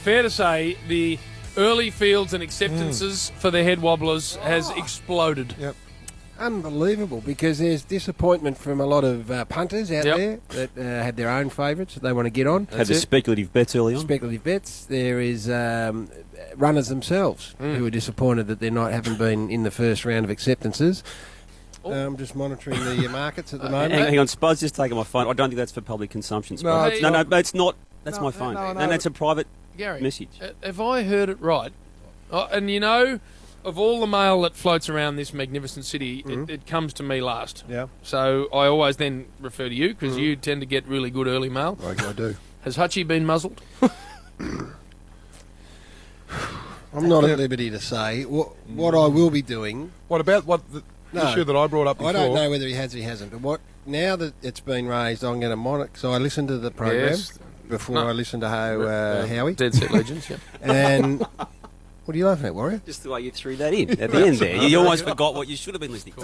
fair to say the early fields and acceptances for the Headwobblers has exploded. Yep. Unbelievable, because there's disappointment from a lot of punters out there that had their own favourites that they want to get on. Had the speculative bets early on. Speculative bets. There is runners themselves who are disappointed that they're not haven't been in the first round of acceptances. I'm just monitoring the markets at the moment. Hang on, Spud's just taking my phone. I don't think that's for public consumption, Spud. No, it's not. That's my phone. And that's a private message. Have I heard it right? And you know, of all the mail that floats around this magnificent city, it comes to me last. Yeah. So I always then refer to you because you tend to get really good early mail. I do. Has Hutchy been muzzled? I'm not at liberty to say. What I will be doing... What about the issue that I brought up before? I don't know whether he has or he hasn't. But now that it's been raised, I'm going to monitor... So I listened to the program before I listened to Howie. Dead Set Legends, yeah. And... What are you laughing at, Warrior? Just the way you threw that in at the end there. You almost forgot what you should have been listening to.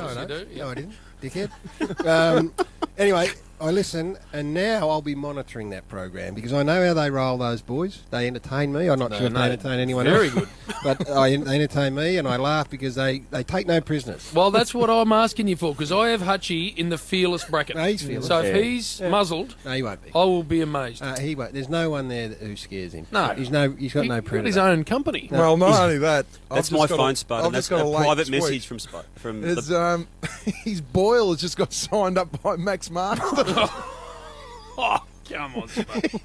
No, I didn't, dickhead. Anyway, I listen, and now I'll be monitoring that program because I know how they roll, those boys. They entertain me. I'm not sure if they entertain anyone else. Very good. But they entertain me, and I laugh because they take no prisoners. Well, that's what I'm asking you for, because I have Hutchy in the fearless bracket. No, he's fearless. So if he's muzzled, no, he won't be. I will be amazed. He won't. There's no one there who scares him. No. He's got no He's predator. his own company. Well, not only that. That's my phone, Spud, and that's a private message from Spud. His boil has just got signed up by Max Markson. Oh, come on, Spud.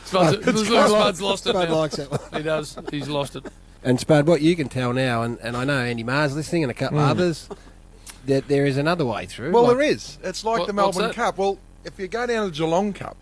Spud's lost it Spud now. likes that one. He does. He's lost it. And Spud, what you can tell now, and I know Andy Marr's listening and a couple of others, that there is another way through. Well, there is. It's like the what's Melbourne that? Cup. Well, if you go down to the Geelong Cup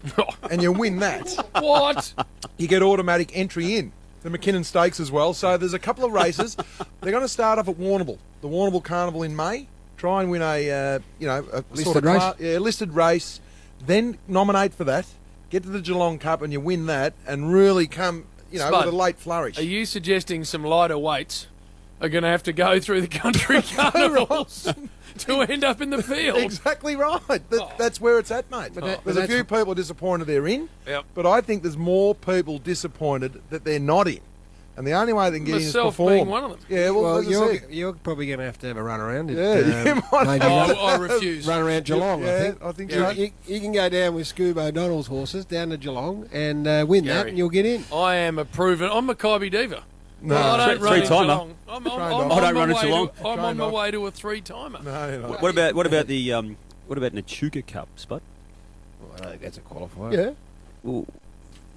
and you win that, What? you get automatic entry in. The McKinnon Stakes as well. So there's a couple of races. They're going to start off at Warrnambool, the Warrnambool Carnival in May. Try and win a Listed sort of race? listed race. Then nominate for that. Get to the Geelong Cup and you win that, and really come, Spud, with a late flourish. Are you suggesting some lighter weights are going to have to go through the country carnivals to end up in the field? Exactly right. That's where it's at, mate. There's a few people disappointed they're in, but I think there's more people disappointed that they're not in. And the only way they can get in is Myself perform. being one of them. Yeah, well, as I said, you're probably going to have a run around. you might maybe I refuse. run around Geelong, Yeah, I I think think. so. You can go down with Scoob O'Donnell's horses down to Geelong and win that, Gary. and you'll get in. I am a proven... I'm a Kybe diva. No. I don't run in Three-timer. Geelong. I'm I on don't my run in way Geelong. I'm on my way to a three-timer. No, you're not. What about the Echuca Cup, Spud? Well, I don't think that's a qualifier. Yeah. Well,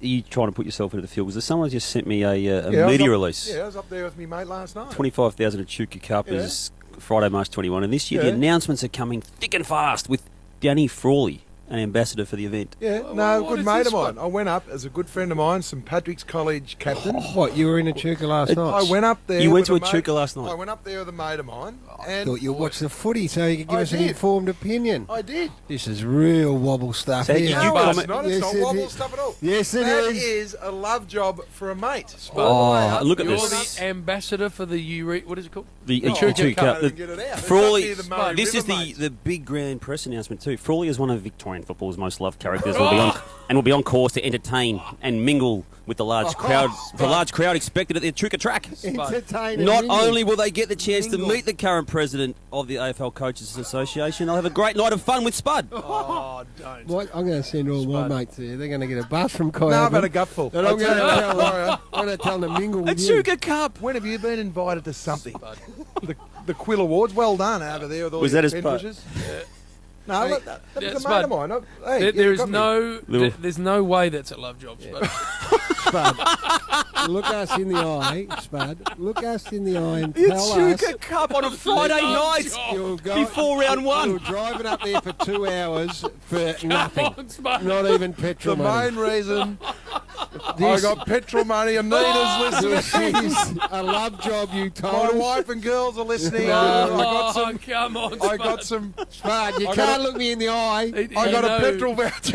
are you trying to put yourself into the field? Because someone just sent me a Yeah, I was media up- release. Yeah, I was up there with me mate last night. 25,000 Echuca Cup is Friday, March 21. And this year the Yeah. announcements are coming thick and fast with Danny Frawley, an ambassador for the event. Yeah, Well, no, what good is mate this of mine. one? I went up as a good friend of mine, St Patrick's College captain. What, you were in Echuca last night? I went up there. You went with to a mate- Echuca last night? I went up there with a mate of mine. I And thought you watched the footy so you could give I us an did. informed opinion. I did. This is real wobble stuff So here. you No, comment- it's not. Yes, It's it not wobble is. stuff at all. Yes, it That is. is a love job for a mate. Oh, look at You're this. the ambassador for the what is it called? The Oh, Echuca can't Cup. even get it out. It's Frawley, up near the Murray this is River, mate. the big grand press announcement too. Frawley is one of Victorian football's most loved characters and will be on course to entertain and mingle with the large crowd. The large crowd expected at the Echuca track. Entertain and Not mingle. only will they get the chance to Mingle. meet the current president of the AFL Coaches Association, they'll have a great night of fun with Spud. Oh, don't. What? I'm going to send all my mates there. They're going to get a bus from Coyote. No, I've had a gutful. And I'm going I'll to tell them to mingle with you. Echuca Cup. When have you been invited to something? The Quill Awards. Well done over there with all Was your that his pen part? pushers. No, look, that was a mate Spud. of mine. There is there's no way that's a love job, Spud. Spud, look us in the eye, Spud. Look us in the eye and tell us. Echuca Cup on a Friday night You're going- before round You're one. driving up there for 2 hours for nothing. on, Spud. Not even The petrol money. main reason I This- got petrol money and Nina's listening. This is a love job, you My told us. wife and girls are listening. Come on, I got some. Spud, you I can't got look me in the eye. I got a petrol voucher.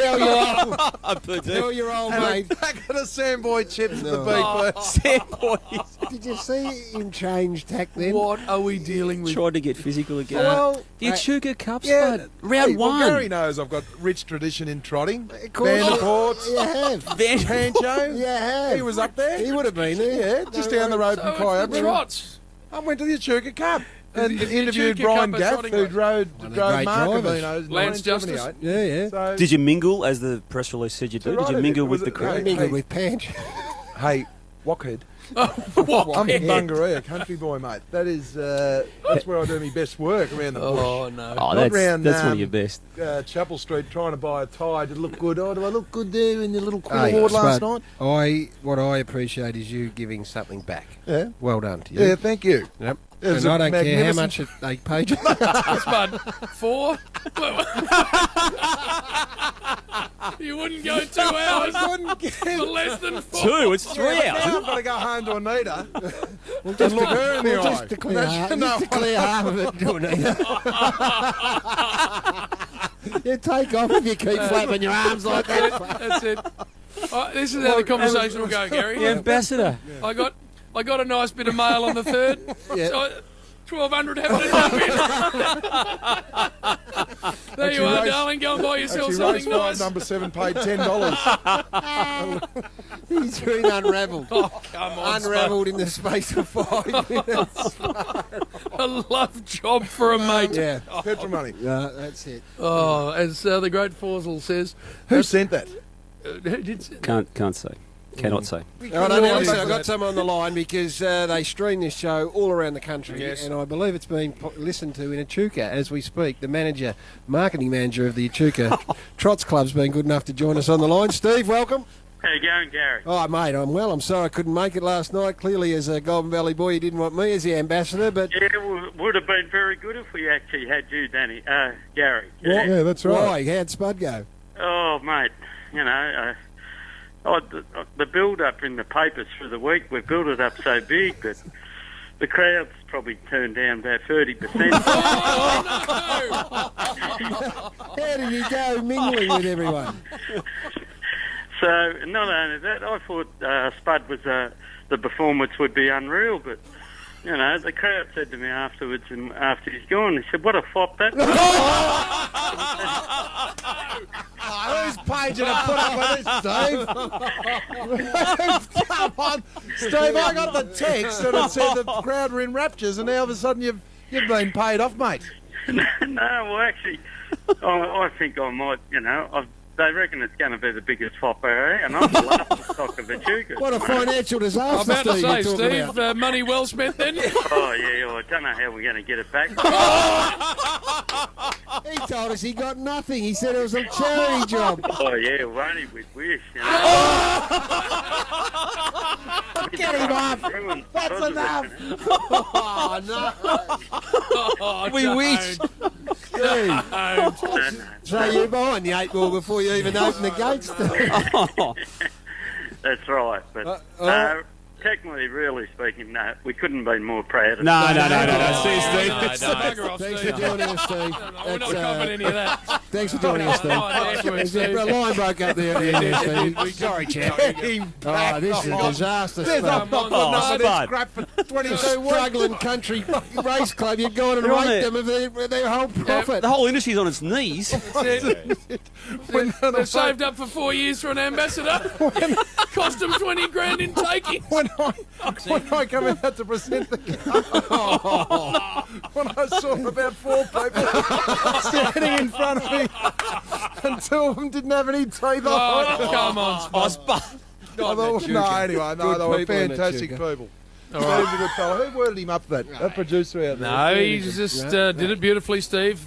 Tell your old And a mate. packet of Samboy chips at the No. beak, please. Samboy Did you see him change tack then? What are we dealing with? tried to get physical again. Well, the Echuca Cup, yeah, Spud. Round hey, well, one. Garry knows I've got rich tradition in trotting. Of course. Vanderports, You have. Then Joe? Yeah, He was up there? He would have been there. Yeah, just down the road from Kyabra. Trots. I went to the Echuca Cup and The interviewed Echuca Brian Cup at Gaff, Trotting who Road. drove great Mark drivers. Avino's Lance Justice. 1978. Yeah. So, Did you mingle, as the press release said you do? So Did you right, mingle it with was the a- crowd? I mingled with Panch. hey, Wokhead. I'm Wokhead. from Bungaree, a country boy, mate. That is, that's where I do my best work, around the bush. Oh, no. Oh, Not round, that's one of your best. Chapel Street, trying to buy a tie to look good. Oh, do I look good there in the little quill Hey, award last Spud, night? what I appreciate is you giving something back. Yeah. Well done to you. Yeah, thank you. Yep. It was And I don't care how magnificent- much they paid you. Spud, 4? You wouldn't go 2 hours for less than 4. 2, it's 3 Now hours. I've got to go home to Anita and look her in the eye. Just to clear, No, half of it, do it. You take off if you keep flapping your arms like that. That's it. This is how the conversation will go, Gary. The ambassador. I got a nice bit of mail on the 3rd. Yeah. So 1,200 haven't enough. There you are, race- darling. Go and buy yourself Actually, something race five, nice. number 7 paid $10. He's been unravelled. Oh, come on, Unravelled in the space of 5 minutes. A love job for a mate. Yeah. Petrol money. No, that's it. Oh, as the great Forsell says, Who sent that? Can't say. Cannot say. All right, now listen, I've got some on the line because they stream this show all around the country, Yes. and I believe it's being listened to in Echuca as we speak. The marketing manager of the Echuca Trots Club's been good enough to join us on the line. Steve, welcome. How you going, Gary? Oh, mate, I'm well. I'm sorry I couldn't make it last night. Clearly, as a Golden Valley boy, you didn't want me as the ambassador, but... Yeah, it would have been very good if we actually had you, Danny. Gary. Yeah, that's right. Why? How'd Spud go? Oh, mate, you know, the build-up in the papers for the week, we've built it up so big that the crowd's probably turned down about 30%. How did you go mingling with everyone? So, not only that, I thought Spud was, the performance would be unreal, but, you know, the crowd said to me afterwards, and after he's gone, he said, what a flop that was. Who's paging to put up with this, Steve? Come on. Steve, I got the text and it said the crowd were in raptures and now all of a sudden you've been paid off, mate. No, well, actually, I think I might, you know, they reckon it's going to be the biggest flop area, and I'm the last stock of Echuca. What a financial I'm disaster, about to Steve, say, you're talking about. Steve, money well spent then. Oh, yeah, well, I don't know how we're going to get it back. He told us he got nothing. He said it was a charity job. Oh, yeah, well, only with wish, you know. Get him off. That's enough. Oh, no. Oh, We don't. wish. Steve, No. so you're behind the 8 ball before you even open the gates. That's right, but technically, really speaking, no, we couldn't have been more proud of No. No, See, Steve. no, bugger off, Thanks Steve. for joining us, Steve. We're not covering any of that. Thanks for joining us, Steve. Oh, nice work, Steve. The line broke up there at the end, Steve. Sorry, chap. Oh, this is a disaster, There's Spud. not Oh, enough of this Spud. crap for 22 weeks. Struggling country race club. You've gone and They're on raped it. them of their whole profit. The whole industry's on its knees. They've saved up for 4 years for an ambassador. Cost them 20 grand in taking. When I come out to present the when I saw about 4 people standing in front of me and 2 of them didn't have any teeth Oh, on. come on, Spud. Oh, Spud. Anyway, Good they were people in fantastic Echuca. people. Steve's a good fellow. Who worded him up for that? That producer out there. No, he just did it beautifully, Steve.